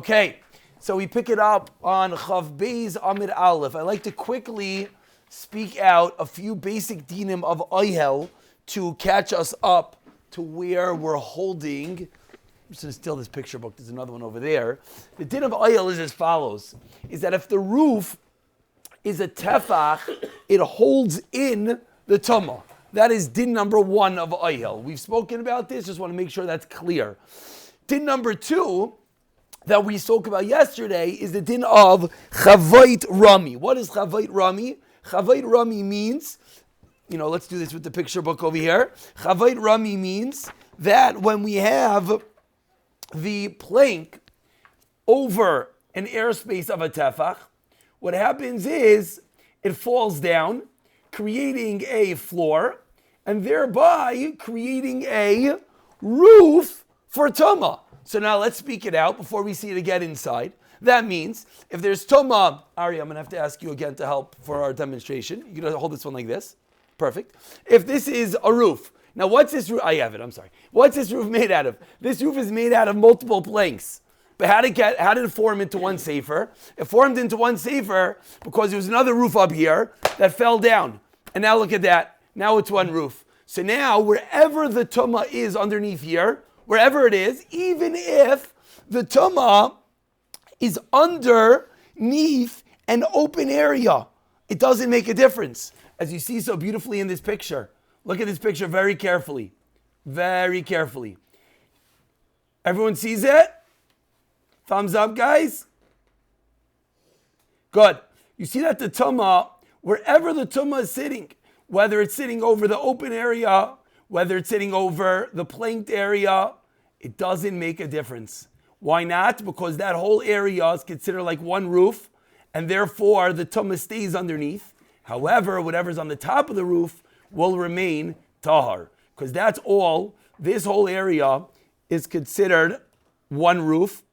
Okay, so we pick it up on Chav Beis Amid Aleph. I like to quickly speak out a few basic dinim of Ohel to catch us up to where we're holding. I'm just going to steal this picture book. There's another one over there. The din of Ohel is as follows, is that if the roof is a tefach, it holds in the tumah. That is din number one of Ohel. We've spoken about this, just want to make sure that's clear. Din number two that we spoke about yesterday is the din of Chavut Rami. What is Chavut Rami? Chavut Rami means, let's do this with the picture book over here. Chavut Rami means that when we have the plank over an airspace of a tefach, what happens is it falls down, creating a floor, and thereby creating a roof for tumah. So now let's speak it out before we see it again inside. That means if there's tumah, Ari, I'm going to have to ask you again to help for our demonstration. You're going to hold this one like this. Perfect. If this is a roof. Now what's this roof? I have it, I'm sorry. What's this roof made out of? This roof is made out of multiple planks. But how did it form into one sefer? It formed into one sefer because there was another roof up here that fell down. And now look at that. Now it's one roof. So now wherever the tumah is underneath here, wherever it is, even if the tumah is underneath an open area, it doesn't make a difference. As you see so beautifully in this picture. Look at this picture very carefully. Very carefully. Everyone sees it? Thumbs up, guys. Good. You see that the tumah, wherever the tumah is sitting, whether it's sitting over the open area, whether it's sitting over the planked area, it doesn't make a difference. Why not? Because that whole area is considered like one roof, and therefore the tumah stays underneath. However, whatever's on the top of the roof will remain tahar. Because that's all, this whole area is considered one roof.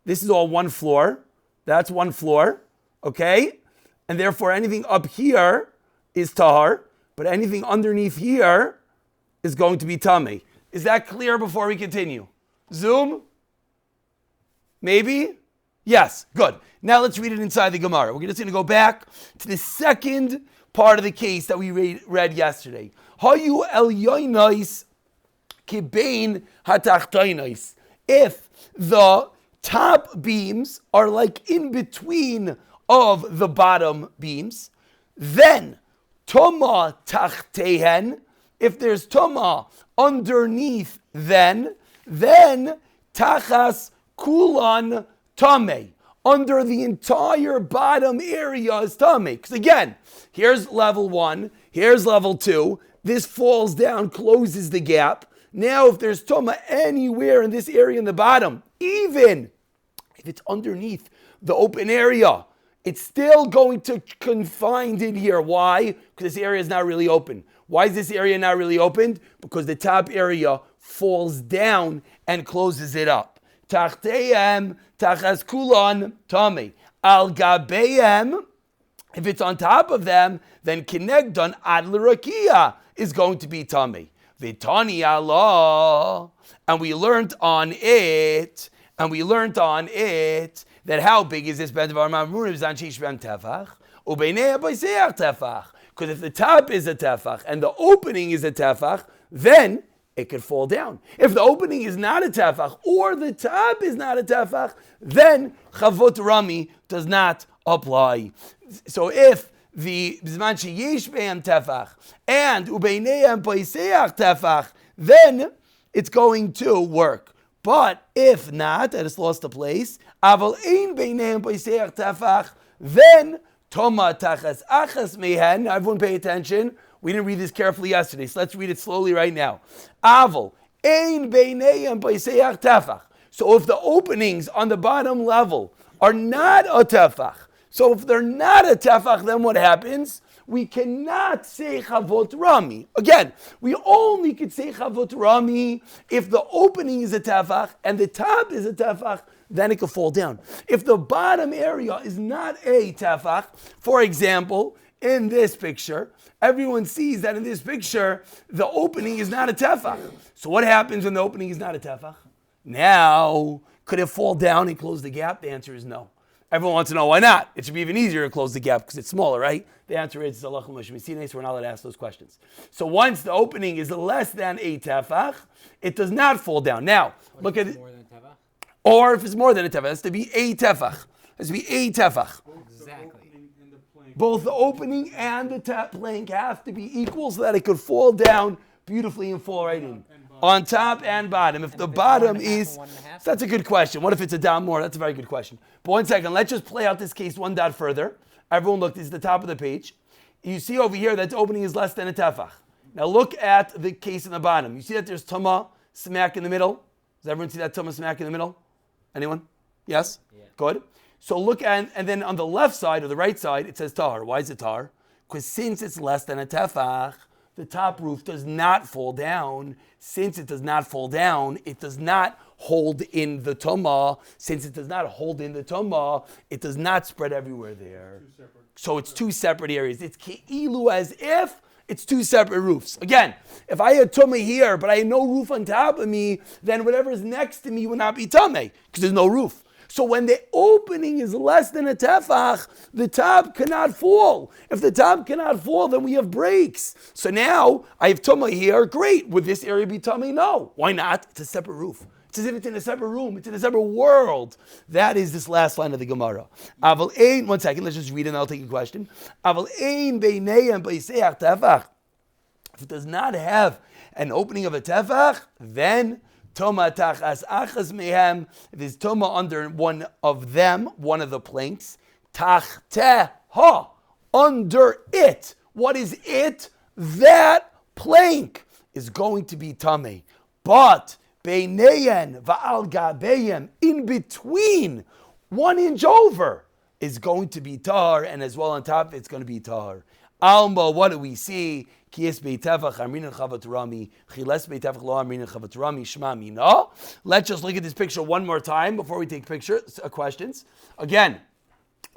This is all one floor. That's one floor. Okay? And therefore anything up here is tahar, but anything underneath here is going to be tameh. Is that clear before we continue? Zoom? Maybe? Yes, good. Now let's read it inside the Gemara. We're just going to go back to the second part of the case that we read yesterday. Hayu elyoinais kibein hatachtoinais. If the top beams are like in between of the bottom beams, then toma tachtehen. If there's toma underneath, then tachas kulan tameh. Under the entire bottom area is tameh. Because again, here's level 1, here's level 2. This falls down, closes the gap. Now, if there's toma anywhere in this area in the bottom, even if it's underneath the open area, it's still going to confined in here. Why? Because this area is not really open. Why is this area not really opened? Because the top area falls down and closes it up. Tachteihem tachas kulon tameh. Al gabeihem, if it's on top of them, then kinegdon ad l'rakia is going to be tameh. V'tani Allah, and we learned on it that how big is this bed of Armamurim zan sheish ben tefach ubeinei b'seach tefach. Because if the top is a tefach and the opening is a tefach, then it could fall down. If the opening is not a tefach or the top is not a tefach, then Chavut Rami does not apply. So if the b'zman sheyesh behem tefach and ubeinei b'seach tefach, then it's going to work. But if not, and it's lost a place, aval ein beinei b'seach tefach, then Toma tachas achas mehen. Now everyone pay attention. We didn't read this carefully yesterday, so let's read it slowly right now. Aval ein beinei b'seach tefach. So if the openings on the bottom level are not a tefach, so if they're not a tefach, then what happens? We cannot say Chavut Rami. Again, we only could say Chavut Rami if the opening is a tefach and the top is a tefach, then it could fall down. If the bottom area is not a tefach, for example, in this picture, everyone sees that in this picture, the opening is not a tefach. So what happens when the opening is not a tefach? Now, Could it fall down and close the gap? The answer is no. Everyone wants to know why not. It should be even easier to close the gap because it's smaller, right? The answer is so we're not allowed to ask those questions. So once the opening is less than a tefach, it does not fall down. Now, look at it. Or if it's more than a tefach, it has to be a tefach. It has to be a tefach. Exactly. Both the opening and the plank have to be equal so that it could fall down beautifully and fall right in. On top and bottom. If the bottom is, that's a good question. What if it's a down more? That's a very good question. But 1 second, let's just play out this case one dot further. Everyone look, this is the top of the page. You see over here that the opening is less than a tefach. Now look at the case in the bottom. You see that there's tuma smack in the middle? Does everyone see that tuma smack in the middle? Anyone? Yes? Yeah. Good. So look at, and then on the left side or the right side, it says tahar. Why is it tahar? Because since it's less than a tefach, the top roof does not fall down. Since it does not fall down, it does not hold in the tumah. Since it does not hold in the tumah, it does not spread everywhere there. So it's two separate areas. It's ke'ilu as if it's two separate roofs. Again, if I had tumah here, but I had no roof on top of me, then whatever's next to me would not be tumah because there's no roof. So when the opening is less than a tefach, the top cannot fall. If the top cannot fall, then we have breaks. So now I have tumah here. Great. Would this area be tumah? No. Why not? It's a separate roof. It's as if it's in a separate room. It's in a separate world. That is this last line of the Gemara. Aval ein. 1 second. Let's just read it and I'll take a question. Aval ein beinei beiseach tefach. If it does not have an opening of a tefach, then Toma tachas achas mehem. If there's toma under one of them, one of the planks, tachteha, under it. What is it? That plank is going to be tameh. But beineyen va'al gabeyem, in between, 1 inch over, is going to be tar, and as well on top, it's going to be tar. Alma, what do we see? Let's just look at this picture one more time before we take questions. Again,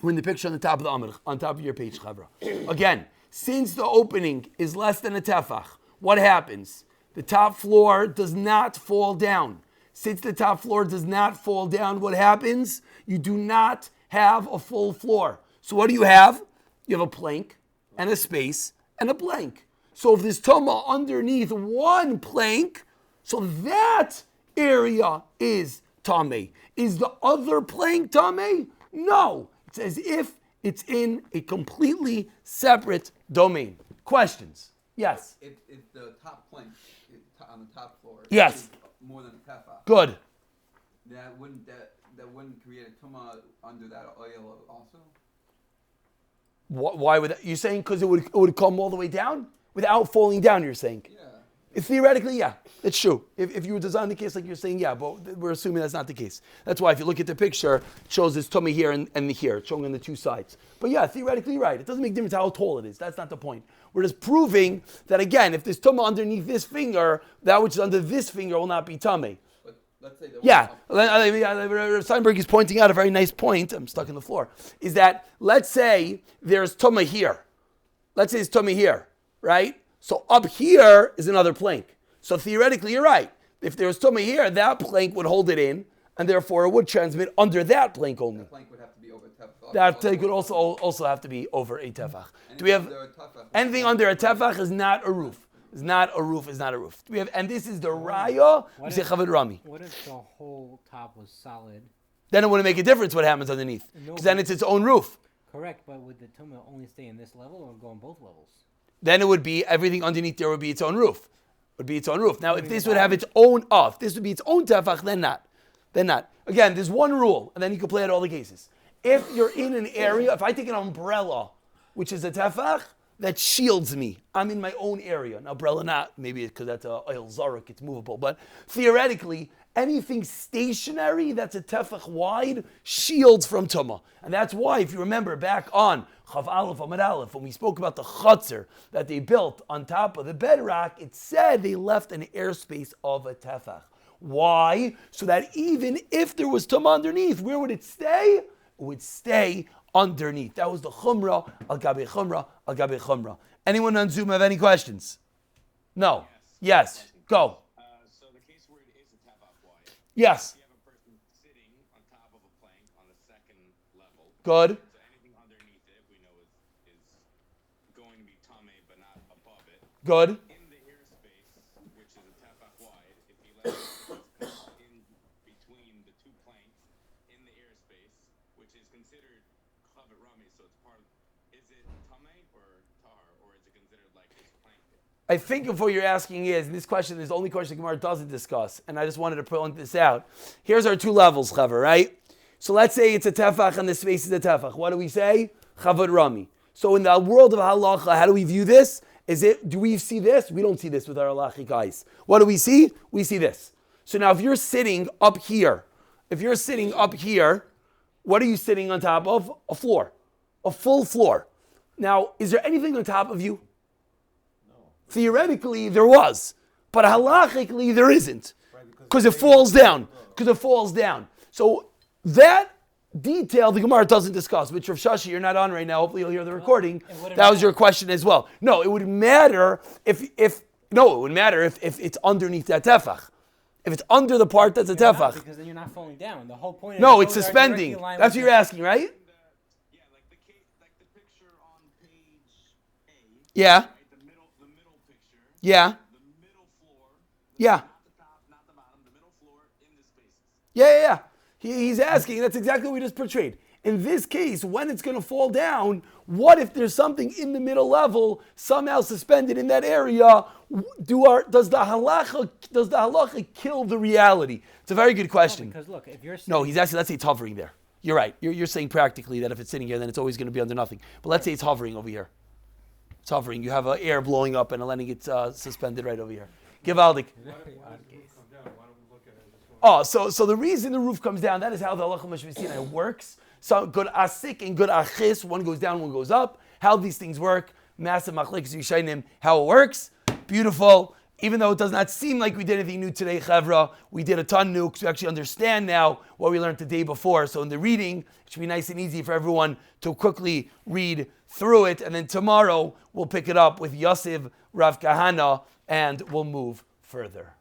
we're in the picture on the top of the Amr, on top of your page, Chavra. Again, since the opening is less than a tefach, what happens? The top floor does not fall down. Since the top floor does not fall down, what happens? You do not have a full floor. So what do you have? You have a plank and a space and a blank. So if there's tuma underneath one plank, so that area is tameh. Is the other plank tameh? No. It's as if it's in a completely separate domain. Questions? Yes. If the top plank on the top floor is more than a tefach, good. That wouldn't create a tuma under that oil also? Why would that? You're saying because it would come all the way down? Without falling down, you're saying? Yeah. Theoretically, yeah, it's true. If you were designing the case like you're saying, yeah, but we're assuming that's not the case. That's why if you look at the picture, it shows this tummy here and here. It's showing on the two sides. But yeah, theoretically, right. It doesn't make a difference how tall it is. That's not the point. We're just proving that, again, if there's tummy underneath this finger, that which is under this finger will not be tummy. Let's say Steinberg is pointing out a very nice point. I'm stuck on the floor. Is that, let's say there's tummy here. Let's say it's tummy here. Right? So up here is another plank. So theoretically, you're right. If there was tumah here, that plank would hold it in, and therefore it would transmit under that plank only. That plank would have to be over tefach. That plank would also have to be over a tefach. Do we have anything under a tefach is not a roof. Is not a roof. Is not a roof. Do we have? And this is the raya. We say Chavut Rami. What if the whole top was solid? Then it wouldn't make a difference what happens underneath, because then it's its own roof. Correct, but would the tumah only stay in this level or go on both levels? Then it would be, everything underneath there would be its own roof. Would be its own roof. Now, if this would have its own if this would be its own tefach, then not. Then not. Again, there's one rule, and then you can play out all the cases. If you're in an area, if I take an umbrella, which is a tefach, that shields me. I'm in my own area. An umbrella not, maybe because that's a Ohel zarek, it's movable. But theoretically, anything stationary that's a tefach wide shields from tumah. And that's why, if you remember back on Chav Aleph Amud Aleph, when we spoke about the chutzner that they built on top of the bedrock, it said they left an airspace of a tefach. Why? So that even if there was tumah underneath, where would it stay? It would stay underneath. That was the chumrah, al gabe chumrah, al gabe chumrah. Anyone on Zoom have any questions? No? Yes. Go. So the case where it is a tefach wide. Yes. You have a person sitting level. Good. So anything underneath it, we know is going to be tame, but not above it. Good. In the airspace, which is a tefach wide, if you let it in between the two planks in the airspace, which is considered Chavut Rami, so it's part of, is it tame or tar, or is it considered like this plank? I think if what you're asking is, and this question is the only question the Gemara doesn't discuss, and I just wanted to point this out. Here's our two levels, Chavur, right? So let's say it's a tefach and the space is a tefach. What do we say? Chavut Rami. So in the world of halacha, how do we view this? Do we see this? We don't see this with our halachic eyes. What do we see? We see this. So now if you're sitting up here, what are you sitting on top of? A floor. A full floor. Now, is there anything on top of you? No. Theoretically, there was. But halachically, there isn't. Because it falls down. So that detail the Gemara doesn't discuss. Which Rav Shashi, you're not on right now. Hopefully you'll hear the recording. That was your question as well. No, it would matter if it's underneath that tefach. If it's under the part that's a tefach. Because then you're not falling down. The whole point. No, it's suspending. That's what you're asking, right? Yeah, like the picture on page A. Yeah. Right, the middle picture. Yeah. The middle floor. Yeah. Not the top, not the bottom. The middle floor in the spaces. Yeah. He's asking, that's exactly what we just portrayed. In this case, when it's going to fall down, what if there's something in the middle level, somehow suspended in that area? Does the halacha kill the reality? It's a very good question. No, because look, if you're No, he's asking, let's say it's hovering there. You're right. You're saying practically that if it's sitting here, then it's always going to be under nothing. But let's say it's hovering over here. It's hovering. You have air blowing up and letting it suspended right over here. Give Aldik. Oh, so the reason the roof comes down, that is how the halacha mashvisina works. So good asik and good achis, one goes down, one goes up. How these things work, massive machlekes yishayim, how it works. Beautiful. Even though it does not seem like we did anything new today, Chevra, we did a ton new because we actually understand now what we learned the day before. So in the reading, it should be nice and easy for everyone to quickly read through it. And then tomorrow, we'll pick it up with Yosef, Rav Kahana, and we'll move further.